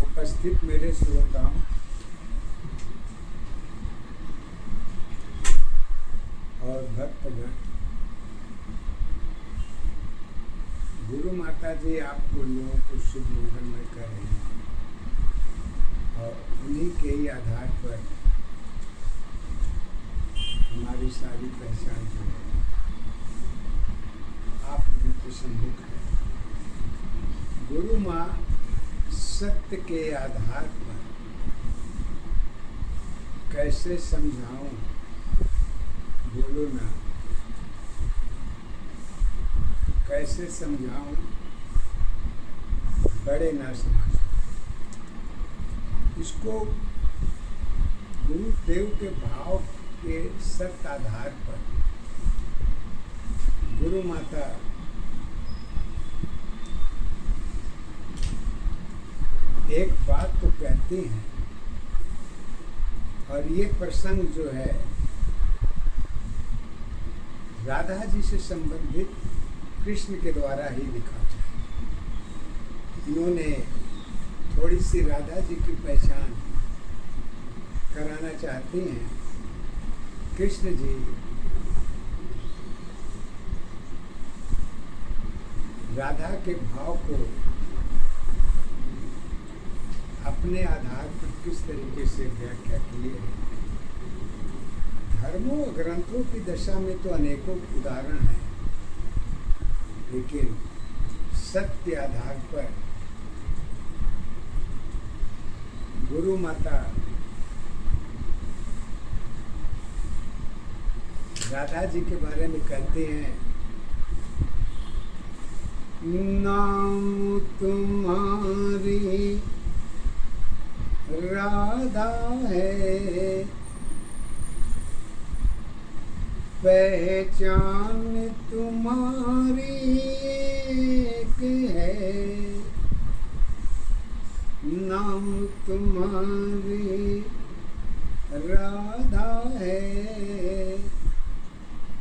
उपस्थित मेरे श्रोताओं, और भक्तगण, गुरु माता जी आप लोगों को शुभ मंगलमय कर रहे हैं और उन्हीं के ही आधार पर हमारी सारी पहचान जो है आप लोगों के सम्मुख है। गुरु माँ सत्य के आधार पर कैसे समझाऊं, बोलो ना, कैसे समझाऊं, बड़े ना समझ। इसको गुरुदेव के भाव के सत्य आधार पर गुरु माता एक बात तो कहती हैं, और ये प्रसंग जो है राधा जी से संबंधित कृष्ण के द्वारा ही लिखा है। इन्होंने थोड़ी सी राधा जी की पहचान कराना चाहती हैं। कृष्ण जी राधा के भाव को अपने आधार पर किस तरीके से व्याख्या किए हैं। धर्मों ग्रंथों की दशा में तो अनेकों उदाहरण हैं, लेकिन सत्य आधार पर गुरु माता राधा जी के बारे में कहते हैं, नाम तुम्हारी राधा है, पहचान तुम्हारी एक है। नाम तुम्हारी राधा है,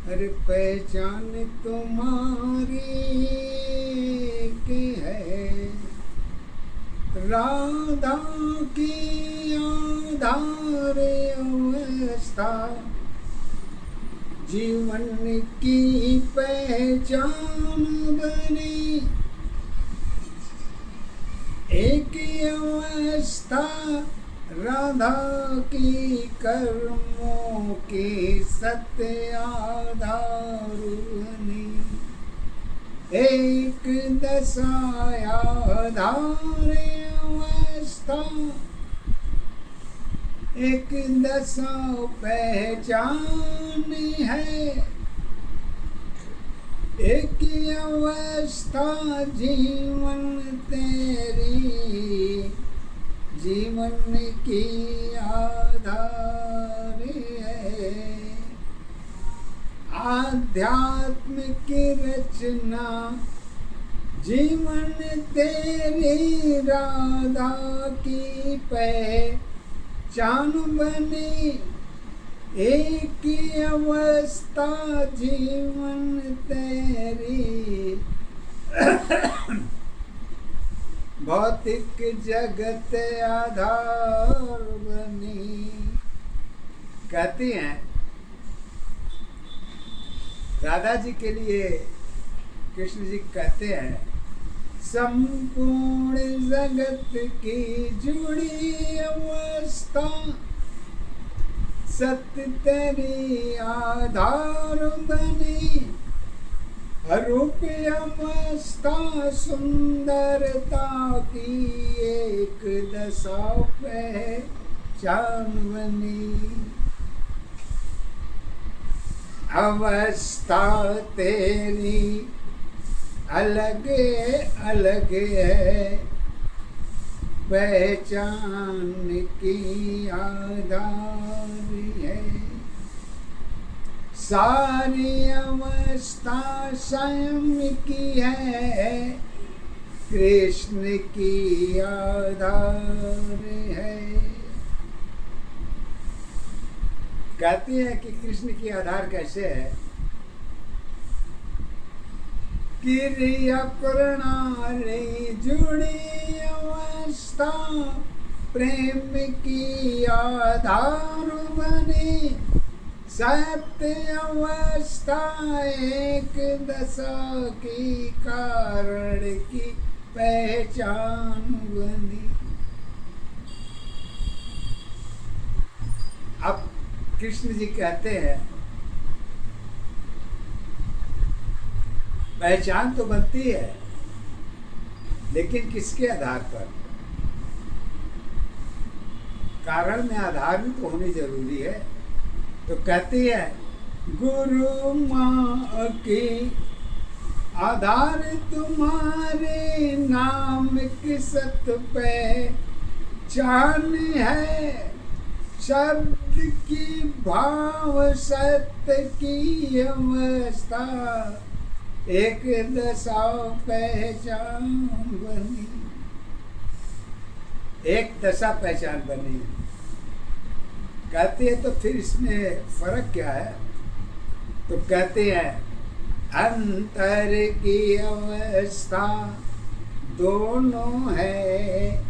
अरे पहचान तुम्हारी एक है। राधा की आधार अवस्था जीवन की पहचान बनी। एक अवस्था राधा की कर्मों की सत्य आधार बनी। एक दशा आधार अवस्था, एक दशा पहचान है। एक अवस्था जीवन तेरी, जीवन की आधार है। आध्यात्म की रचना जीवन तेरी राधा की पहचान बनी। एक अवस्था जीवन तेरी भौतिक जगत आधार बनी। कहती हैं राधा जी के लिए कृष्ण जी कहते हैं, संपूर्ण जगत की जुड़ी अवस्था सत्य तेरी आधार बनी। रूप अवस्था सुंदरता की एक दशा पहचान बनी। अवस्था तेरी अलग अलग है पहचान की आधार है। सारी अवस्था स्वयं की है, कृष्ण की आधार है। कहते हैं कि कृष्ण की आधार कैसे है? क्रिया प्रणाली जुड़ी अवस्था प्रेम की आधार बनी, सत्य अवस्था एक दशा की कारण की पहचान बनी। अब कृष्ण जी कहते हैं पहचान तो बनती है, लेकिन किसके आधार पर? कारण में आधार भी तो होनी जरूरी है। तो कहती है गुरु माँ की आधार तुम्हारे नाम की सत पहचान है, शब्द की भाव सत्य की अवस्था एक दशा पहचान बनी। एक दशा पहचान बनी कहते हैं। तो फिर इसमें फर्क क्या है? तो कहते हैं अंतर की अवस्था दोनों है,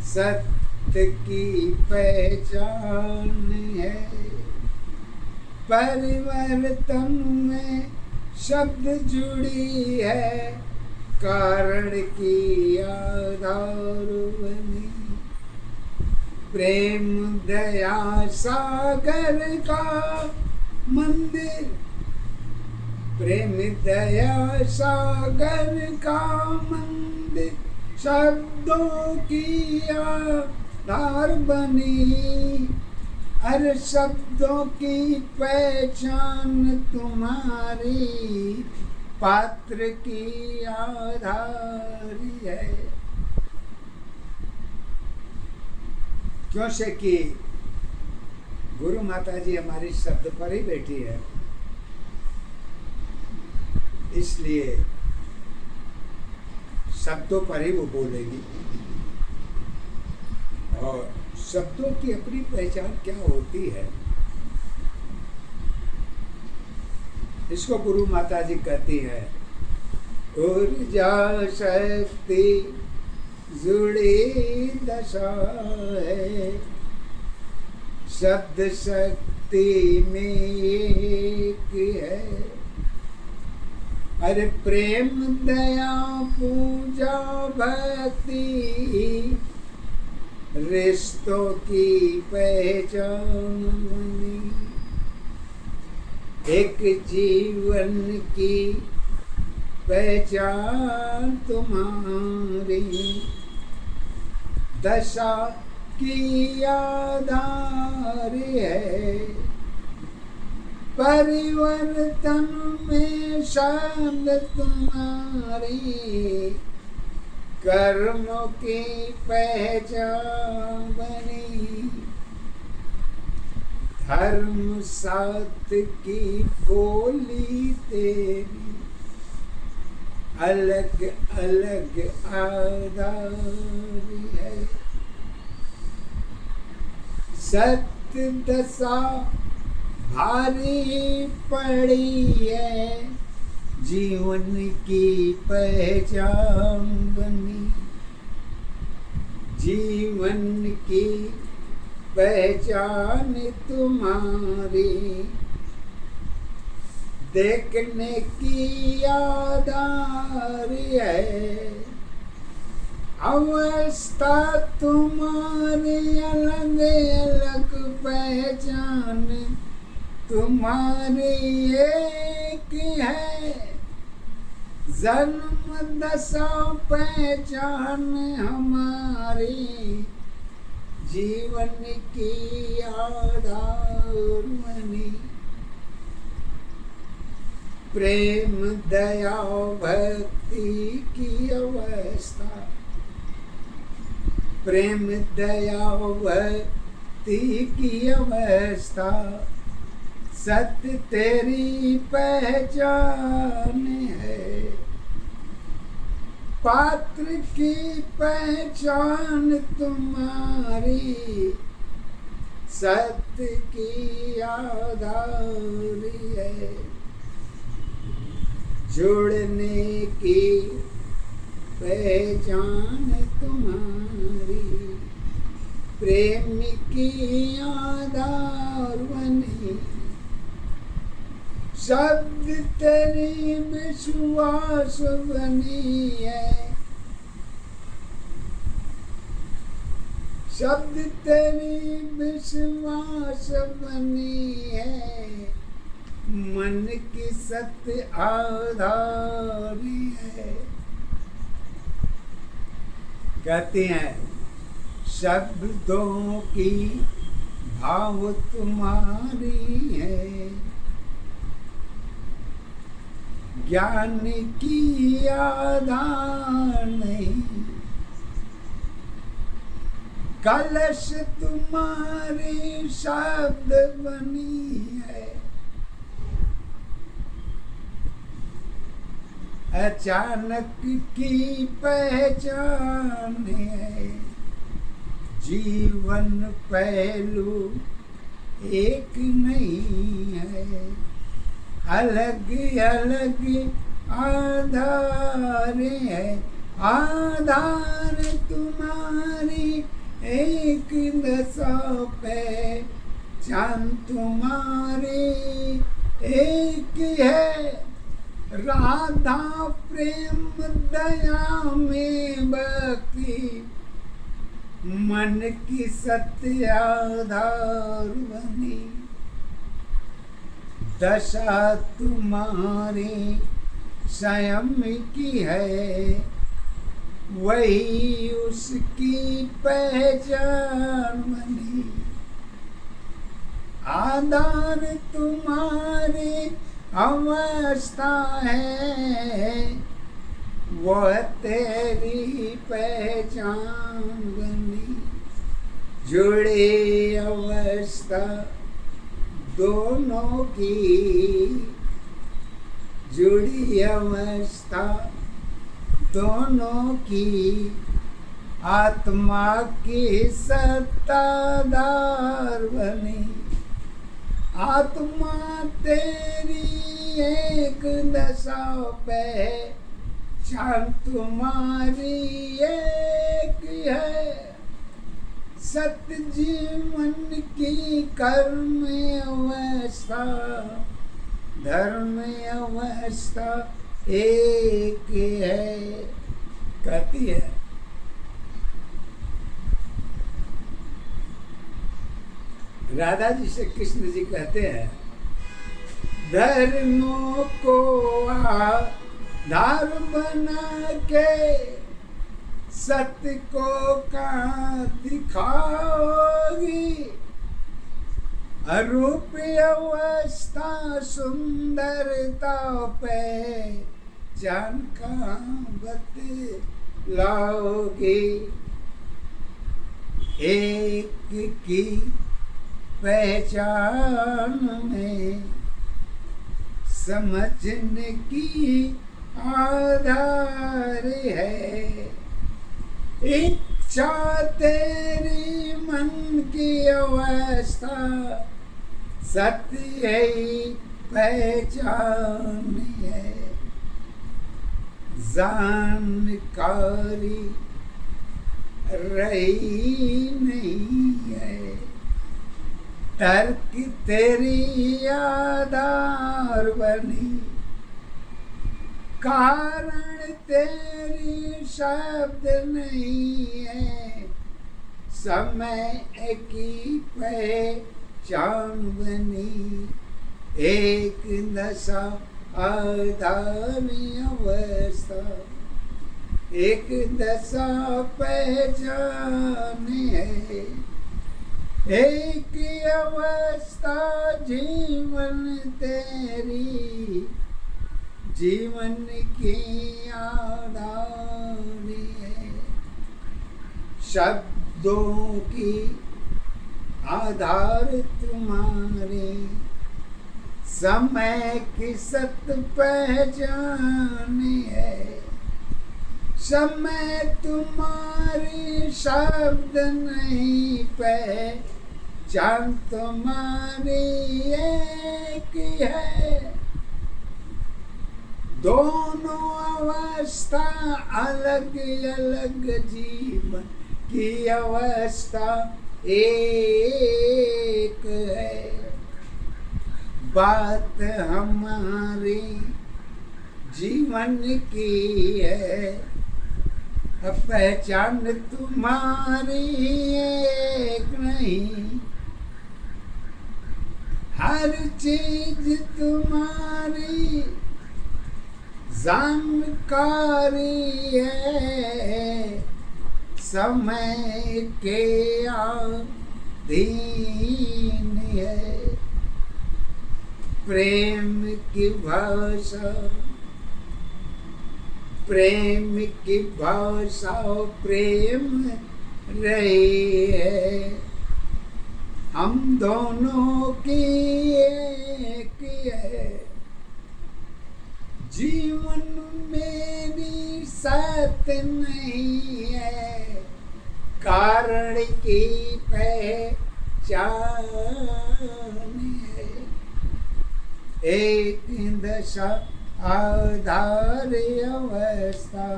सत्य की पहचान है। परिवर्तन में शब्द जुड़ी है, कारण की आधार बनी। प्रेम दया सागर का मंदिर, प्रेम दया सागर का मंदिर शब्दों की आधार बनी। हर शब्दों की पहचान तुम्हारी पात्र की आधार है। क्यों से कि गुरु माता जी हमारी शब्द पर ही बैठी है, इसलिए शब्दों पर ही वो बोलेगी। और शब्दों की अपनी पहचान क्या होती है, इसको गुरु माता जी कहती है ऊर्जा शक्ति जुड़ी दशा है, शब्द शक्ति में एक है। अरे प्रेम दया पूजा भक्ति रिश्तों की पहचान बनी। एक जीवन की पहचान तुम्हारी दशा की आधार है। परिवर्तन में शान तुम्हारी कर्मों की पहचान बनी। धर्म साथ की बोली तेरी अलग अलग आधार है। सत्य दशा भारी पड़ी है, जीवन की पहचान बनी। जीवन की पहचान तुम्हारी देखने की आधार है। अवस्था तुम्हारी अलग अलग पहचान तुम्हारी एक है। जन्म दशा पहचान हमारी जीवन की आधार बनी। प्रेम दया भक्ति की अवस्था, प्रेम दया भक्ति की अवस्था, सत्य तेरी पहचान है। पात्र की पहचान तुम्हारी, सत्य की आधारी है। जुड़ने की पहचान तुम्हारी, प्रेम की आधार बनी। शब्द तेरी विश्वास बनी है, शब्द तेरी विश्वास बनी है। मन की सत्य आधारी है। कहते हैं शब्दों की भाव तुम्हारी है, ज्ञान की आधार नहीं। कलश तुम्हारी शब्द बनी है, अचानक की पहचान है। जीवन पहलू एक नहीं है, अलग अलग आधार है। आधार तुम्हारी एक दशा पहचान तुम्हारी एक है। राधा प्रेम दया में भक्ति, मन की सत्य आधार बनी। दशा तुम्हारी स्वयं की है, वही उसकी पहचान बनी। आधार तुम्हारी अवस्था है, वह तेरी पहचान बनी। जुड़े अवस्था दोनों की, जुड़ी अवस्था दोनों की, आत्मा की सत्ताधार बनी। आत्मा तेरी एक दशा पहचान तुम्हारी एक है। सत्य जीवन की कर्म अवस्था, धर्म अवस्था एक है। कहती है राधा जी से कृष्ण जी कहते हैं, धर्मों को आधार बना के सत्य को कहाँ दिखाओगी। अरूप अवस्था सुंदरता पे जान कहाँ बतलाओगी। एक की पहचान में समझने की आधार है। इच्छा तेरी मन की अवस्था, सत्य ही पहचान है। जानकारी रही नहीं है, तर्क तेरी आधार बनी। कारण तेरी शब्द नहीं है, समय की पहचान बनी। एक दशा आधारी अवस्था, एक दशा पहचान है। एक अवस्था जीवन तेरी जीवन की आधार है, शब्दों की आधार तुम्हारे, समय की सत पहचान है, समय तुम्हारी शब्द नहीं पहचान तुम्हारी एक है। दोनों अवस्था अलग अलग, जीवन की अवस्था एक है। बात हमारी जीवन की है, पहचान तुम्हारी एक नहीं। हर चीज तुम्हारी जानकारी है, समय के अधीन है। प्रेम की भाषा, प्रेम की भाषा प्रेम रही है, हम दोनों की एक है। जीवन मेरी साथ नहीं है, कारण की पहचान है। एक दशा आधार अवस्था,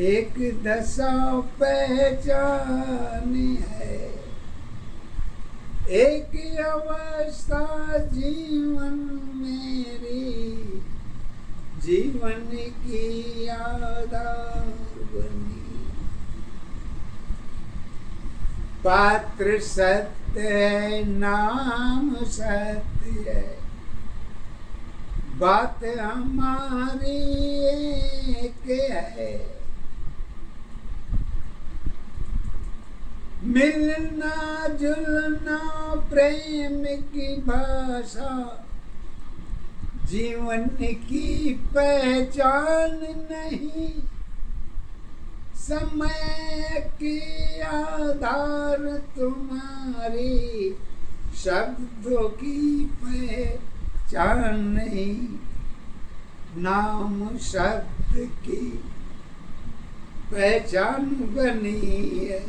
एक दशा पहचान है। एक अवस्था जीवन मेरी, जीवन की आधार बनी। पात्र सत्य है, नाम सत्य है, बात हमारी एक है। मिलना जुलना प्रेम की भाषा, जीवन की पहचान नहीं। समय की आधार तुम्हारी, शब्दों की पहचान नहीं। नाम शब्द की पहचान बनी है,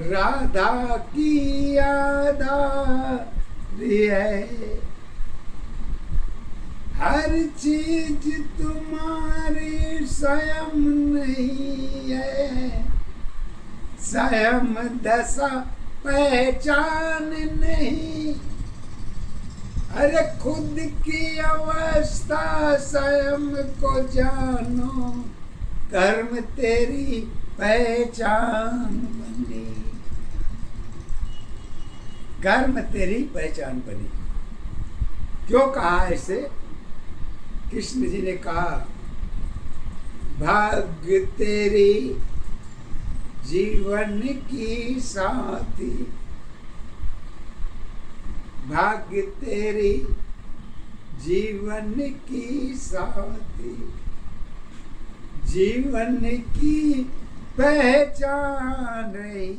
राधा की आधार है। हर चीज तुम्हारी स्वयं नहीं है, स्वयं दशा पहचान नहीं। अरे खुद की अवस्था स्वयं को जानो, कर्म तेरी पहचान बनी, कर्म तेरी पहचान बनी। क्यों कहा ऐसे? कृष्ण जी ने कहा, भाग्य तेरी जीवन की साथी, भाग्य तेरी जीवन की साथी, जीवन की पहचान रही।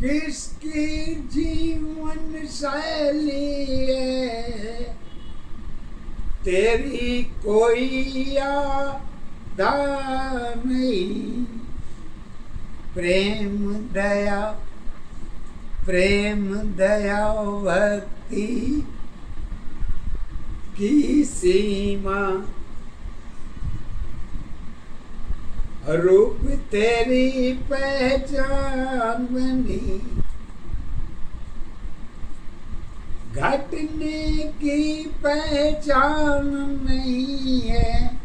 किसकी जीवन शैली है, तेरी कोई यादा नहीं। प्रेम दया, प्रेम दया भक्ति की सीमा, रूप तेरी पहचान बनी। घटने की पहचान नहीं है,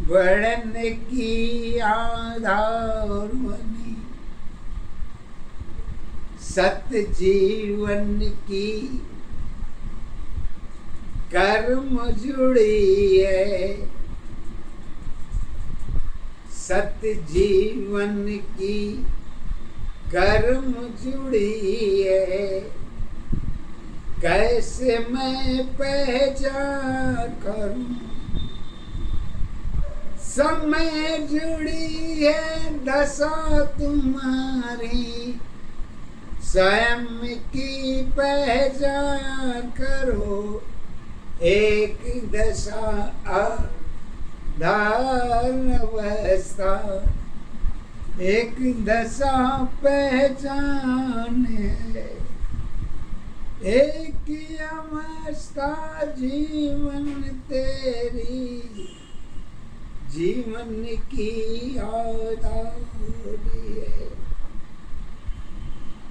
बढ़ने की आधार बनी। सत्य जीवन की कर्म जुड़ी है, सत्य जीवन की कर्म जुड़ी है। कैसे मैं पहचान करूं, सब में जुड़ी है दशा तुम्हारी, स्वयं की पहचान करो, एक दशा आधार अवस्था, एक दशा पहचान है, एक ही अवस्था जीवन तेरी, जीवन की आधारी है।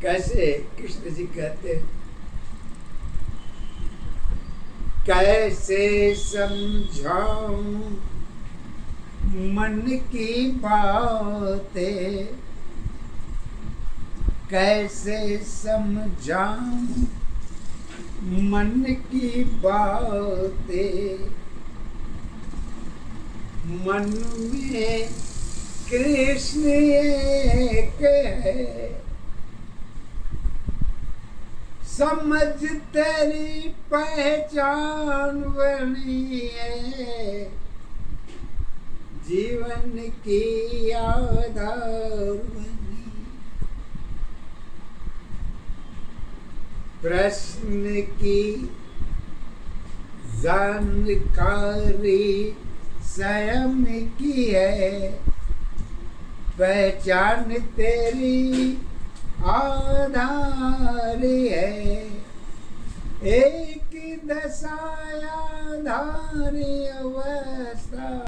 कैसे कृष्ण जी कहते हैं, कैसे समझाऊं मन की बातें, कैसे समझाऊं मन की बातें, मन में कृष्ण एक है, समझ तेरी पहचान बनी है, जीवन की आधार बनी। प्रश्न की जानकारी स्वयं की है, पहचान तेरी आधार है, एक दशा आधार अवस्था।